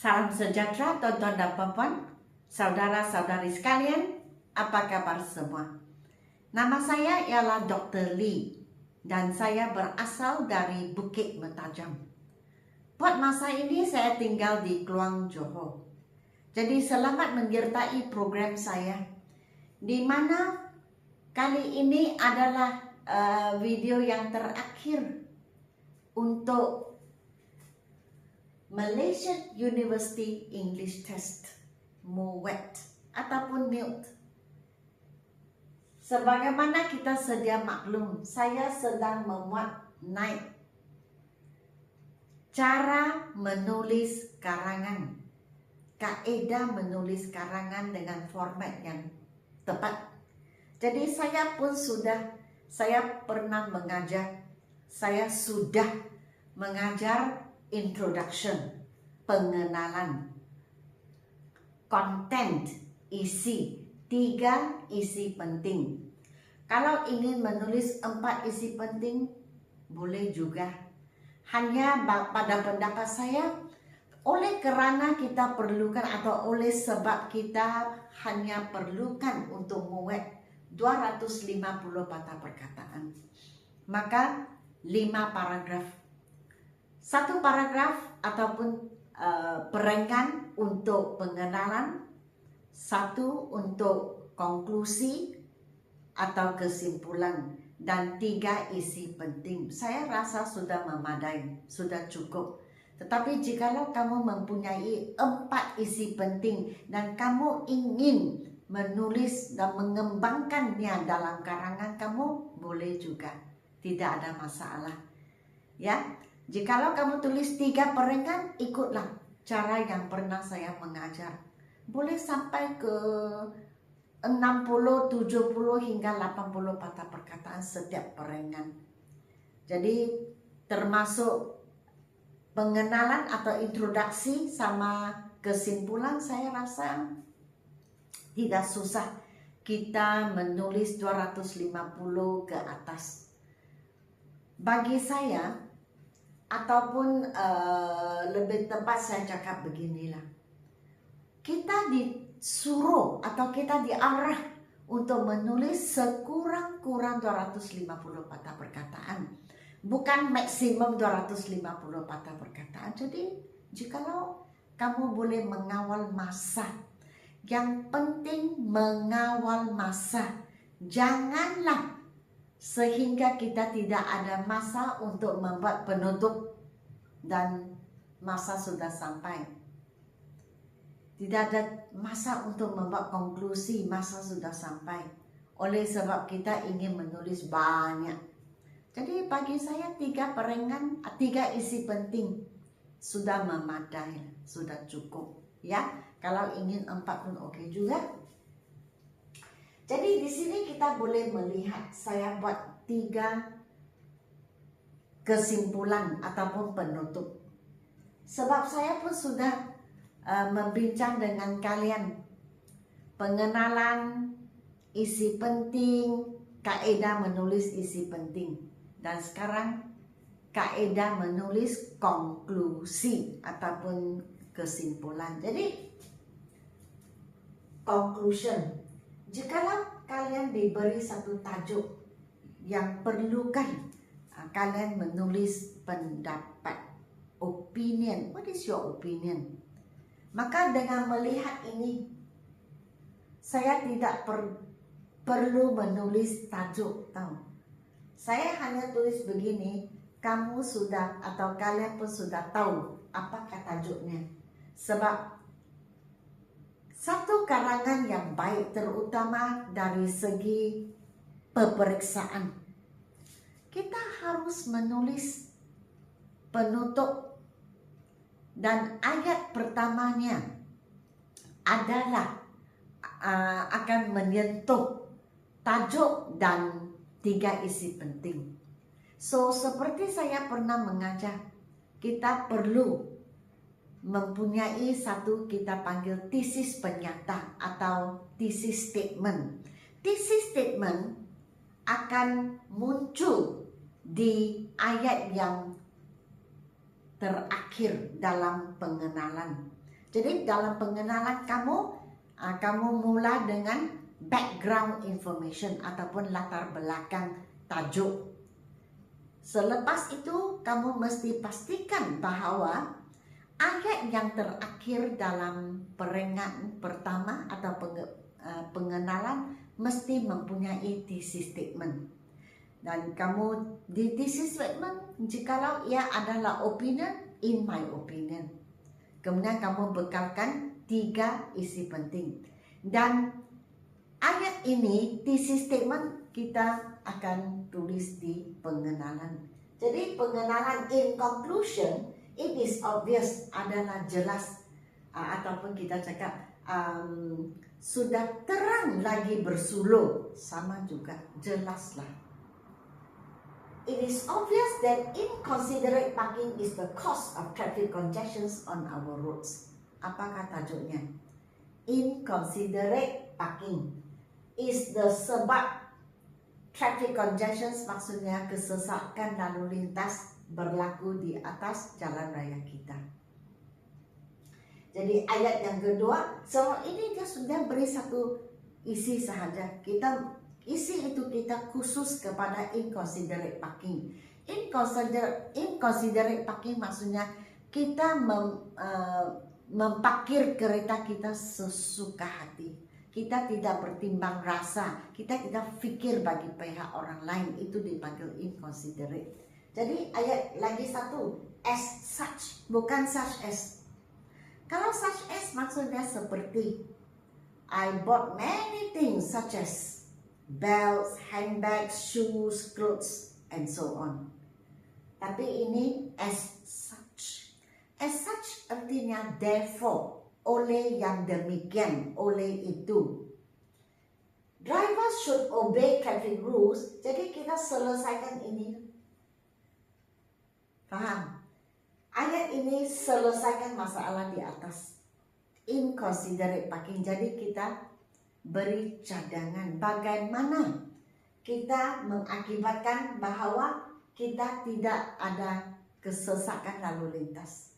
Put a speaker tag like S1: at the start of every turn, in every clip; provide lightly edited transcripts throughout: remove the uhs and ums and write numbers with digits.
S1: Salam sejahtera tuan-tuan dan puan-puan, saudara-saudari sekalian, apa kabar semua? Nama saya ialah Dr. Lee dan saya berasal dari Bukit Mertajam. Buat masa ini saya tinggal di Kluang Johor. Jadi selamat menyertai program saya, di mana kali ini adalah video yang terakhir untuk Malaysia University English Test MUWET ataupun MILT. Sebagaimana kita sedia maklum, saya sedang memuat naik cara menulis karangan, kaedah menulis karangan dengan format yang tepat. Jadi saya pernah mengajar, saya sudah mengajar introduction, pengenalan, content, isi, 3 isi penting. Kalau ingin menulis 4 isi penting, boleh juga. Hanya pada pendapat saya, oleh kerana kita perlukan atau oleh sebab kita hanya perlukan untuk muat 250 patah perkataan, maka 5 paragraf. 1 paragraf ataupun perenggan untuk pengenalan, 1 untuk konklusi atau kesimpulan, dan 3 isi penting. Saya rasa sudah memadai, sudah cukup. Tetapi jikalau kamu mempunyai 4 isi penting dan kamu ingin menulis dan mengembangkannya dalam karangan kamu, boleh juga, tidak ada masalah. Ya, jikalau kamu tulis 3 perenggan, ikutlah cara yang pernah saya mengajar. Boleh sampai ke 60, 70 hingga 80 patah perkataan setiap perenggan. Jadi termasuk pengenalan atau introduksi sama kesimpulan, saya rasa tidak susah kita menulis 250 ke atas. Bagi saya, ataupun lebih tepat saya cakap beginilah, kita disuruh atau kita diarah untuk menulis sekurang-kurang 250 patah perkataan, bukan maksimum 250 patah perkataan. Jadi jikalau kamu boleh mengawal masa, yang penting mengawal masa, janganlah sehingga kita tidak ada masa untuk membuat penutup dan masa sudah sampai. Tidak ada masa untuk membuat konklusi, masa sudah sampai. Oleh sebab kita ingin menulis banyak. Jadi bagi saya 3 perenggan, 3 isi penting sudah memadai, sudah cukup. Ya, kalau ingin 4 pun oke juga. Jadi di sini kita boleh melihat saya buat 3 kesimpulan ataupun penutup. Sebab saya pun sudah membincang dengan kalian pengenalan, isi penting, kaedah menulis isi penting, dan sekarang kaedah menulis konklusi ataupun kesimpulan. Jadi conclusion, jikalau kalian diberi satu tajuk yang perlukan kalian menulis pendapat, opinion, what is your opinion? Maka dengan melihat ini, saya tidak perlu menulis tajuk, tahu. Saya hanya tulis begini, kamu sudah atau kalian pun sudah tahu apakah tajuknya. Sebab satu karangan yang baik, terutama dari segi peperiksaan, kita harus menulis penutup, dan ayat pertamanya adalah akan menyentuh tajuk dan 3 isi penting. So seperti saya pernah mengajar, kita perlu mempunyai satu kita panggil thesis penyata atau thesis statement. Thesis statement akan muncul di ayat yang terakhir dalam pengenalan. Jadi dalam pengenalan kamu mula dengan background information ataupun latar belakang tajuk. Selepas itu kamu mesti pastikan bahawa ayat yang terakhir dalam peringatan pertama atau pengenalan mesti mempunyai thesis statement. Dan kamu di thesis statement, jikalau ia adalah opinion, in my opinion. Kemudian kamu bekalkan 3 isi penting. Dan ayat ini, thesis statement, kita akan tulis di pengenalan. Jadi pengenalan in conclusion, it is obvious, adalah jelas, ataupun kita cakap sudah terang lagi bersulur, sama juga, jelaslah. It is obvious that inconsiderate parking is the cause of traffic congestions on our roads. Apakah tajuknya? Inconsiderate parking is the sebab traffic congestions, maksudnya kesesakan lalu lintas berlaku di atas jalan raya kita. Jadi ayat yang kedua, ini dia sudah beri satu isi sahaja. Isi itu kita khusus kepada inconsiderate parking. Inconsiderate parking maksudnya kita memparkir kereta kita sesuka hati. Kita tidak bertimbang rasa, kita tidak fikir bagi pihak orang lain, itu dipanggil inconsiderate. Jadi ayat lagi satu, as such, bukan such as. Kalau such as maksudnya seperti I bought many things such as belts, handbags, shoes, clothes, and so on. Tapi ini as such. As such artinya therefore, oleh yang demikian, oleh itu. Drivers should obey traffic rules. Jadi kita selesaikan ini. Faham? Ayat ini selesaikan masalah di atas. Inconsiderate parking. Jadi kita beri cadangan bagaimana kita mengakibatkan bahawa kita tidak ada kesesakan lalu lintas.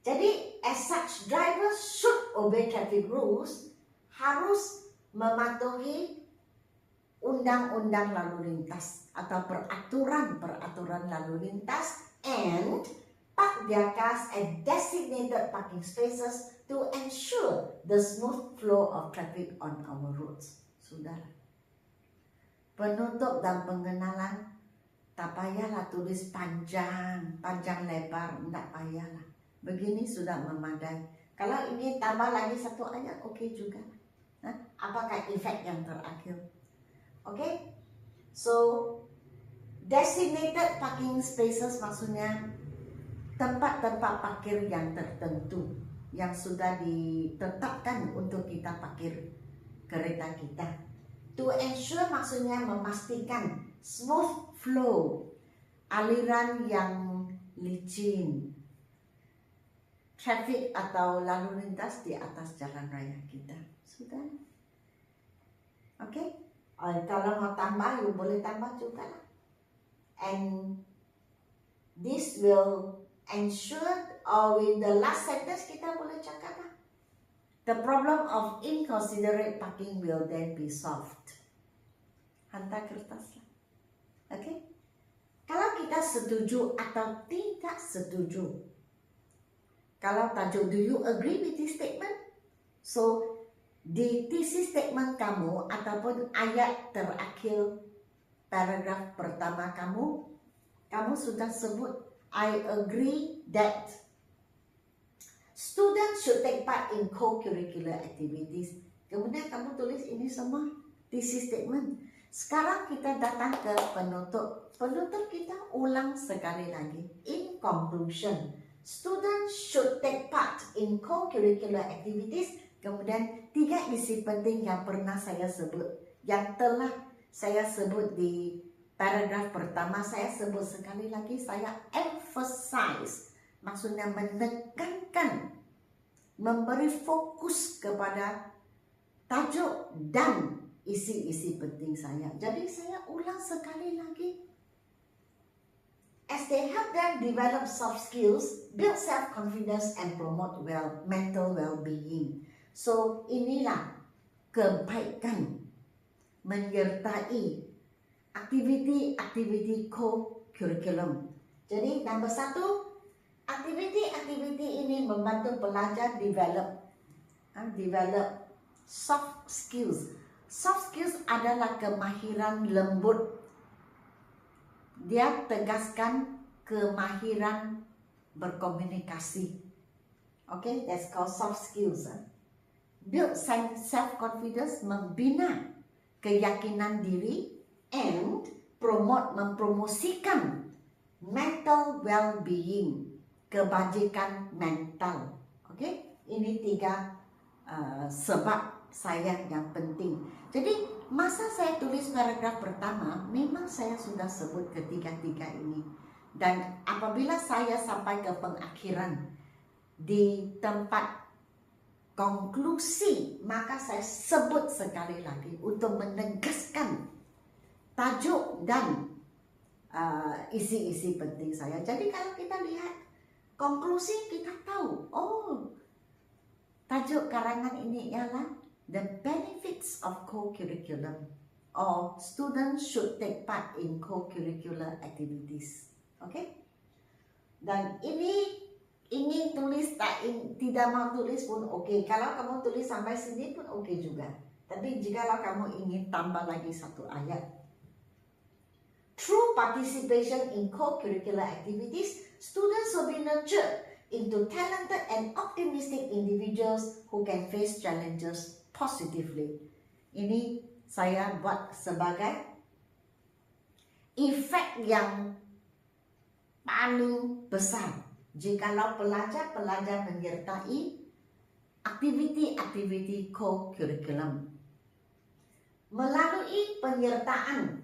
S1: Jadi as such, drivers should obey traffic rules, harus mematuhi undang-undang lalu lintas atau peraturan lalu lintas, and park their cars at designated parking spaces to ensure the smooth flow of traffic on our roads. Sudah. Penutup dan pengenalan, tak payahlah tulis panjang lebar, tak payahlah. Begini sudah memadai. Kalau ini tambah lagi satu ayat, okey juga. Apakah efek yang terakhir? Okay? So, designated parking spaces maksudnya tempat-tempat parkir yang tertentu yang sudah ditetapkan untuk kita parkir kereta kita. To ensure maksudnya memastikan smooth flow, aliran yang licin, traffic atau lalu lintas di atas jalan raya kita. Sudah? Okay? Kalau mau tambah, you boleh tambah juga lah. And this will ensure, or with the last sentence kita boleh cakap lah, the problem of inconsiderate parking will then be solved. Hantar kertas lah. Okay? Kalau kita setuju atau tidak setuju, kalau tajuk do you agree with this statement, so di thesis statement kamu ataupun ayat terakhir paragraf pertama kamu sudah sebut I agree that students should take part in co-curricular activities. Kemudian kamu tulis ini semua thesis statement. Sekarang kita datang ke penutup. Penutup kita ulang sekali lagi. In conclusion, students should take part in co-curricular activities. Kemudian 3 isi penting yang pernah saya sebut, yang telah saya sebut di paragraf pertama, saya sebut sekali lagi, saya emphasize, maksudnya menekankan, memberi fokus kepada tajuk dan isi-isi penting saya. Jadi saya ulang sekali lagi. as they help them develop soft skills, build self-confidence, and promote mental well-being. So, inilah kebaikan menyertai aktiviti-aktiviti co-curriculum. Jadi, nombor 1, aktiviti-aktiviti ini membantu pelajar develop soft skills. Soft skills adalah kemahiran lembut. Dia tegaskan kemahiran berkomunikasi. Okay, that's called soft skills. Build self-confidence, membina keyakinan diri, and mempromosikan mental well-being, kebajikan mental. Okay, ini 3 sebab saya yang penting. Jadi masa saya tulis paragraf pertama, memang saya sudah sebut ketiga-tiga ini. Dan apabila saya sampai ke pengakhiran di tempat konklusi, maka saya sebut sekali lagi untuk menegaskan tajuk dan isi-isi penting saya. Jadi kalau kita lihat konklusi, kita tahu, oh, tajuk karangan ini ialah The Benefits of Co-Curriculum, or students should take part in co-curricular activities. Okay? Dan ini ingin tulis tidak mau tulis pun oke. Kalau kamu tulis sampai sini pun oke juga. Tapi jikalau kamu ingin tambah lagi 1 ayat. Through participation in co-curricular activities, students will be nurtured into talented and optimistic individuals who can face challenges positively. Ini saya buat sebagai efek yang paling besar jikalau pelajar menyertai aktiviti-aktiviti co-curriculum. Melalui penyertaan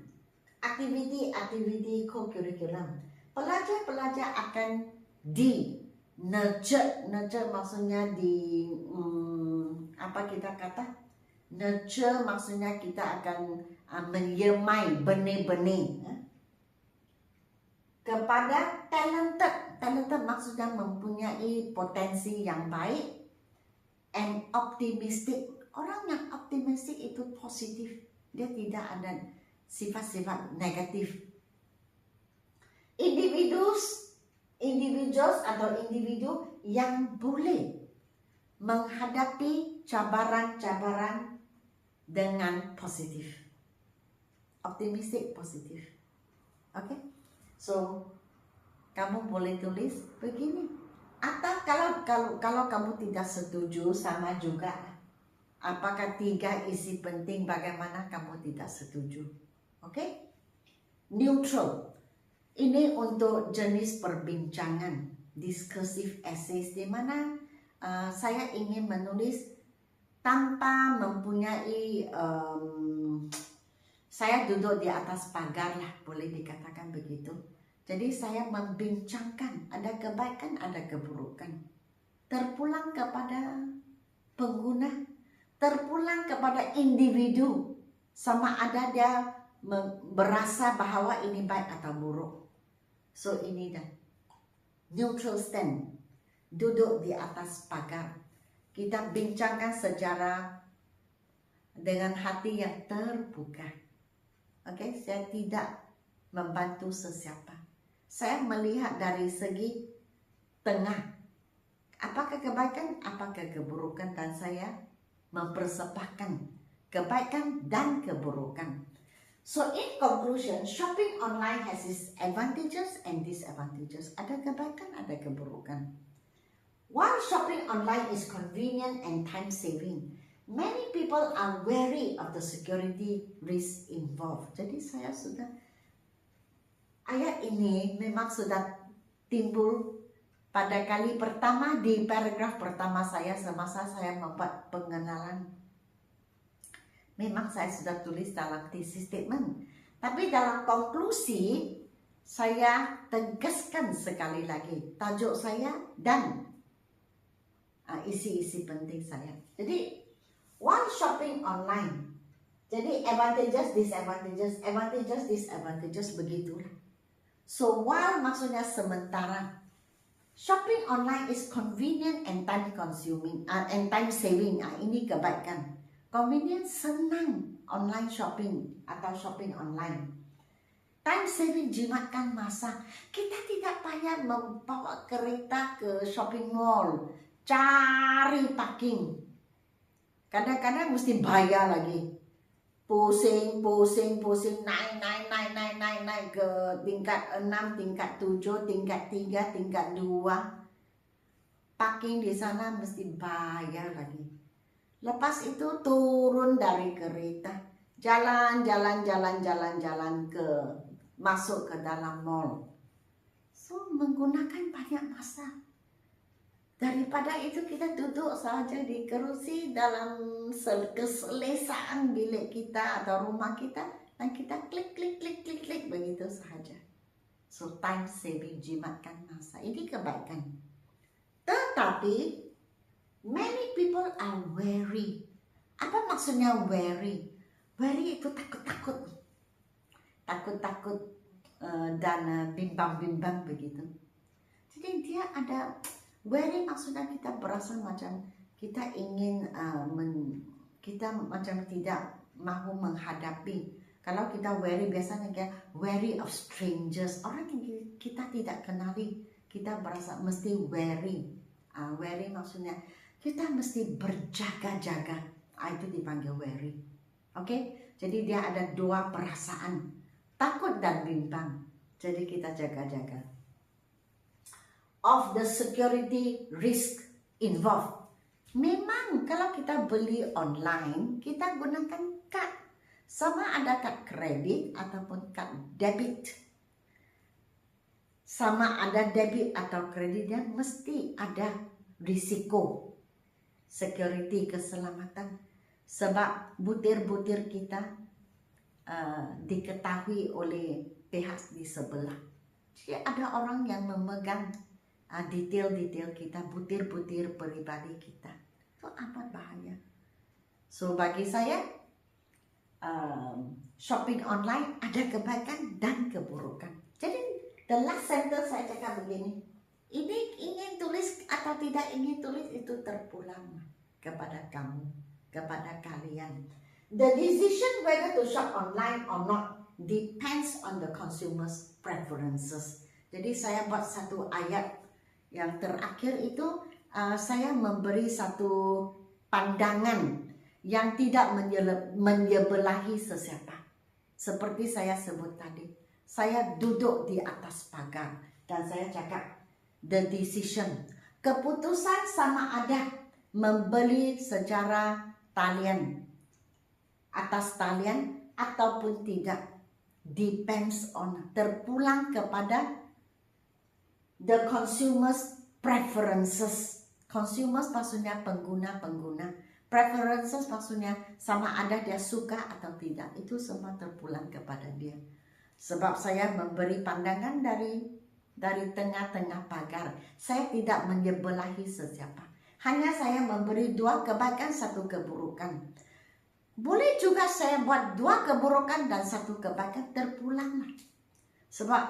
S1: aktiviti-aktiviti co-curriculum, pelajar-pelajar akan nurture maksudnya apa kita kata? Nurture maksudnya kita akan menyemai benih-benih kepada talented maksudnya mempunyai potensi yang baik, and optimistic. Orang yang optimistik itu positif, dia tidak ada sifat-sifat negatif. Individuals atau individu yang boleh menghadapi cabaran-cabaran dengan positif. Optimistik, positif. Oke? So, kamu boleh tulis begini. Atau kalau kamu tidak setuju, sama juga. Apakah 3 isi penting, bagaimana kamu tidak setuju? Oke? Neutral. Ini untuk jenis perbincangan, discursive essays, di mana saya ingin menulis tanpa mempunyai saya duduk di atas pagar lah, boleh dikatakan begitu. Jadi saya membincangkan, ada kebaikan, ada keburukan. Terpulang kepada pengguna, terpulang kepada individu, sama ada dia berasa bahwa ini baik atau buruk. So ini dah neutral stand, duduk di atas pagar. Kita bincangkan secara dengan hati yang terbuka. Oke, saya tidak membantu sesiapa. Saya melihat dari segi tengah, apakah kebaikan, apakah keburukan, dan saya mempersepahkan kebaikan dan keburukan. So in conclusion, shopping online has its advantages and disadvantages. Ada kebaikan, ada keburukan. While shopping online is convenient and time-saving, many people are wary of the security risk involved. Jadi saya sudah, ayat ini memang sudah timbul pada kali pertama di paragraf pertama saya semasa saya membuat pengenalan. Memang saya sudah tulis dalam thesis statement, tapi dalam konklusi saya tegaskan sekali lagi tajuk saya dan isi-isi penting saya. Jadi while shopping online, jadi advantages, disadvantages, advantages, disadvantages, begitulah. So while maksudnya sementara, shopping online is convenient and time consuming and time saving. Ini kebaikan. Convenient, senang online shopping atau shopping online. Time saving, jimatkan masa. Kita tidak payah membawa kereta ke shopping mall, cari parking. Kadang-kadang mesti bayar lagi. Pusing, naik ke tingkat 6, tingkat 7, tingkat 3, tingkat 2. Parking di sana mesti bayar lagi. Lepas itu turun dari kereta, jalan ke masuk ke dalam mall. So menggunakan banyak masa. Daripada itu kita duduk saja di kerusi dalam keselesaan bilik kita atau rumah kita, dan kita klik begitu sahaja. So time saving, jimatkan masa. Ini kebaikan. Tetapi many people are wary. Apa maksudnya wary? Wary itu takut-takut dan bimbang begitu. Jadi dia ada wary, maksudnya kita berasa macam kita ingin kita macam tidak mahu menghadapi. Kalau kita wary, biasanya kita wary of strangers, orang yang kita tidak kenali, kita berasa mesti wary. Wary maksudnya kita mesti berjaga-jaga. Itu dipanggil wary. Oke? Jadi dia ada dua perasaan, takut dan bimbang. Jadi kita jaga-jaga. Of the security risk involved. Memang kalau kita beli online, kita gunakan kad. Sama ada kad kredit ataupun kad debit. Sama ada debit atau kreditnya, mesti ada risiko. Security, keselamatan. Sebab butir-butir kita diketahui oleh pihak di sebelah. Jadi ada orang yang memegang detail-detail kita, butir-butir pribadi kita. Itu amat bahaya. So bagi saya, shopping online ada kebaikan dan keburukan. Jadi the last sentence saya cakap begini, ini ingin tulis atau tidak ingin tulis itu terpulang kepada kamu, kepada kalian. The decision whether to shop online or not depends on the consumer's preferences. Jadi saya buat satu ayat yang terakhir itu, saya memberi satu pandangan yang tidak menyebelahi sesiapa. Seperti saya sebut tadi, saya duduk di atas pagar dan saya cakap, the decision, keputusan sama ada membeli secara talian, atas talian ataupun tidak, depends on, terpulang kepada the consumer's preferences. Consumers maksudnya pengguna-pengguna. Preferences maksudnya sama ada dia suka atau tidak. Itu semua terpulang kepada dia. Sebab saya memberi pandangan dari tengah-tengah pagar. Saya tidak menyebelahi sesiapa. Hanya saya memberi dua kebaikan, satu keburukan. Boleh juga saya buat dua keburukan dan satu kebaikan, terpulanglah. Sebab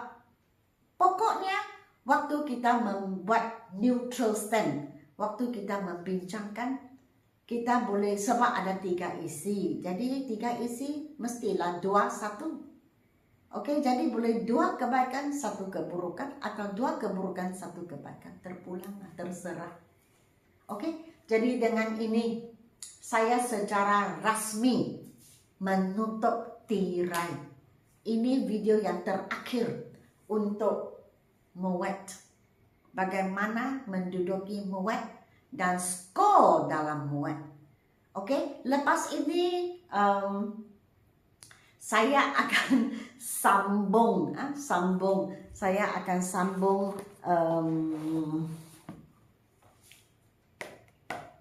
S1: pokoknya waktu kita membuat neutral stand, waktu kita membincangkan, kita boleh, sebab ada 3 isi. Jadi 3 isi mestilah 2, 1. Oke, jadi boleh 2 kebaikan, 1 keburukan, atau 2 keburukan, 1 kebaikan. Terpulang, terserah. Oke, jadi dengan ini saya secara rasmi menutup tirai. Ini video yang terakhir untuk Moet. Bagaimana menduduki Moet dan skor dalam Moet. Oke, lepas ini saya akan sambung. Saya akan sambung.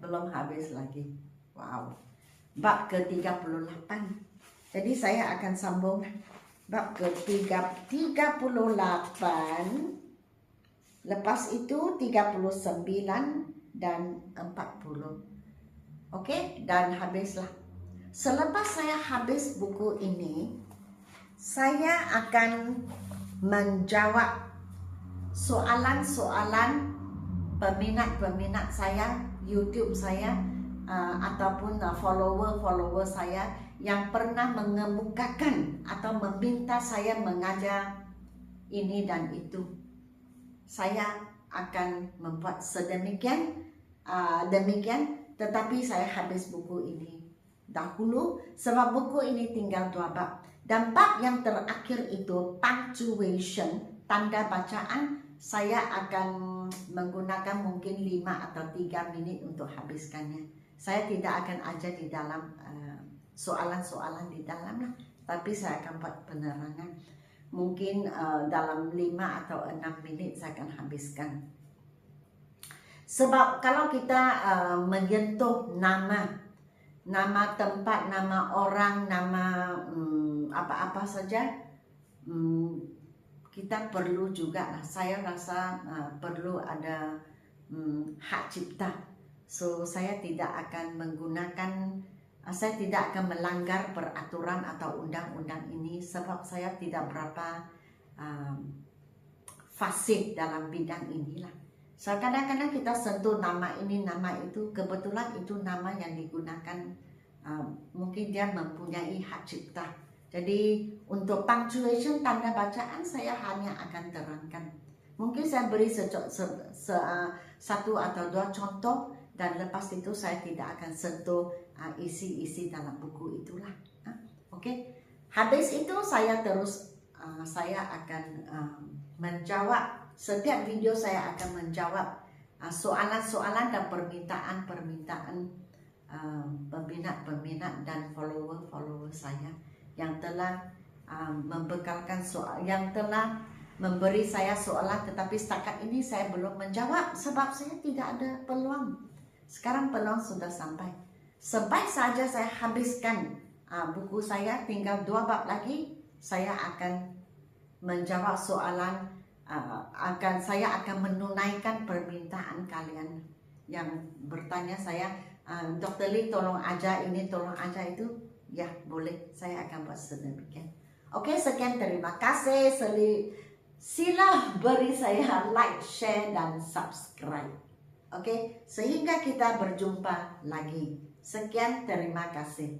S1: Belum habis lagi. Wow. Bab ke-38. Jadi saya akan sambung bab ke-38. Lepas itu 39 dan 40. Oke, dan habislah. Selepas saya habis buku ini, saya akan menjawab soalan-soalan peminat-peminat saya, YouTube saya, ataupun follower-follower saya yang pernah mengemukakan atau meminta saya mengajar ini dan itu. Saya akan membuat sedemikian tetapi saya habis buku ini dahulu sebab buku ini tinggal 2 bab. Dan bab yang terakhir itu punctuation, tanda bacaan, saya akan menggunakan mungkin 5 atau 3 minit untuk habiskannya. Saya tidak akan ajar di dalam soalan-soalan di dalam lah, tapi saya akan buat penerangan. Mungkin dalam 5 atau 6 menit saya akan habiskan. Sebab kalau kita menyentuh nama tempat, nama orang, nama apa-apa saja, kita perlu juga, saya rasa perlu ada hak cipta. So saya tidak akan menggunakan, saya tidak akan melanggar peraturan atau undang-undang ini sebab saya tidak berapa fasih dalam bidang inilah. So kadang-kadang kita sentuh nama ini, nama itu, kebetulan itu nama yang digunakan, mungkin dia mempunyai hak cipta. Jadi untuk punctuation, tanda bacaan, saya hanya akan terangkan. Mungkin saya beri 1 atau 2 contoh, dan lepas itu saya tidak akan sentuh isi-isi dalam buku itulah. Oke. Habis itu saya akan menjawab. Setiap video saya akan menjawab soalan-soalan dan permintaan-permintaan peminat dan follower saya yang telah membekalkan soal, yang telah memberi saya soalan, tetapi setakat ini saya belum menjawab sebab saya tidak ada peluang. Sekarang peluang sudah sampai. Sampai saja saya habiskan buku saya, tinggal 2 bab lagi, saya akan menjawab soalan, saya akan menunaikan permintaan kalian yang bertanya saya, Dr. Lee tolong ajar ini, tolong ajar itu. Ya boleh, saya akan buat sedemikian. Oke, sekian, terima kasih. Sila beri saya like, share, dan subscribe. Oke, sehingga kita berjumpa lagi. Sekian, terima kasih.